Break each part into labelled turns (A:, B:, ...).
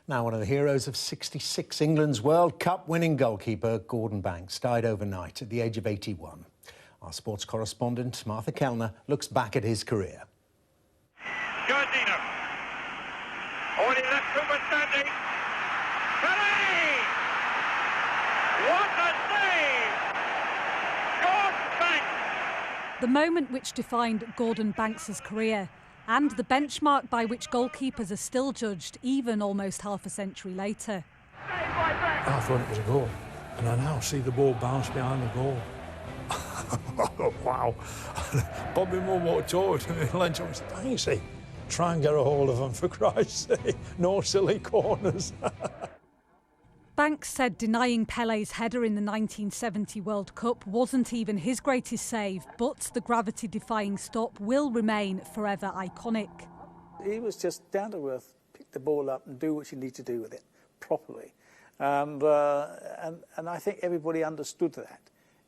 A: Now, one of the heroes of '66, England's World Cup winning goalkeeper, Gordon Banks, died overnight at the age of 81. Our sports correspondent, Martha Kellner, looks back at his career.
B: Gardino. Already left Cooper standing. Pelé! What a save! Gordon Banks!
C: The moment which defined Gordon Banks' career and the benchmark by which goalkeepers are still judged even almost half a century later.
D: I thought it was a goal, and I now see the ball bounce behind the goal. Wow. Bobby Moore walked towards me and leant on me and said, try and get a hold of him, for Christ's sake. No silly corners.
C: Banks said denying Pelé's header in the 1970 World Cup wasn't even his greatest save, but the gravity-defying stop will remain forever iconic.
E: He was just down to earth, pick the ball up and do what you need to do with it properly. And I think everybody understood that,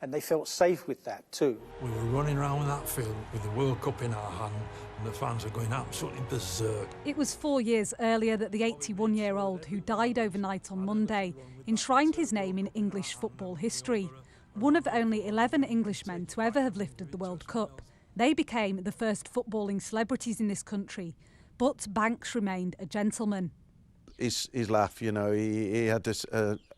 E: and they felt safe with that too.
D: We were running around that field with the World Cup in our hand, and the fans were going absolutely berserk.
C: It was 4 years earlier that the 81-year-old who died overnight on Monday enshrined his name in English football history. One of only 11 Englishmen to ever have lifted the World Cup. They became the first footballing celebrities in this country, but Banks remained a gentleman.
F: His laugh, you know, he had this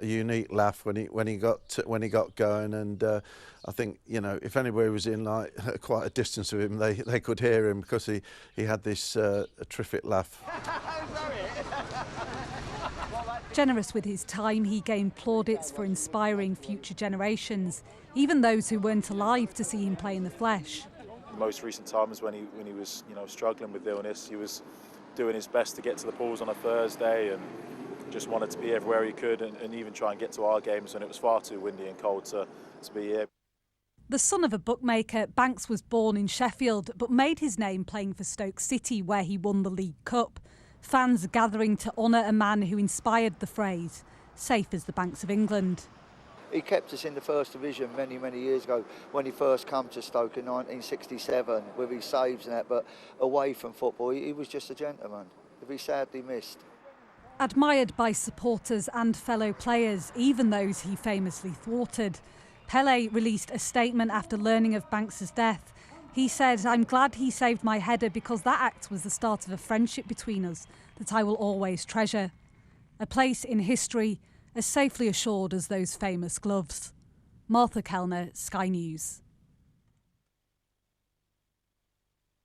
F: unique laugh when he got going, and I think, you know, if anybody was in like quite a distance of him, they could hear him because he had this terrific laugh.
C: Generous with his time, he gained plaudits for inspiring future generations, even those who weren't alive to see him play in the flesh.
G: The most recent times when he was, you know, struggling with illness, he was doing his best to get to the pools on a Thursday and just wanted to be everywhere he could and even try and get to our games when it was far too windy and cold to be here.
C: The son of a bookmaker, Banks was born in Sheffield but made his name playing for Stoke City, where he won the League Cup. Fans gathering to honour a man who inspired the phrase, safe as the banks of England.
H: He kept us in the First Division many, many years ago when he first came to Stoke in 1967 with his saves and that, but away from football, he was just a gentleman. He sadly missed.
C: Admired by supporters and fellow players, even those he famously thwarted. Pelé released a statement after learning of Banks' death. He said, "I'm glad he saved my header because that act was the start of a friendship between us that I will always treasure. A place in history as safely assured as those famous gloves." Martha Kellner, Sky News.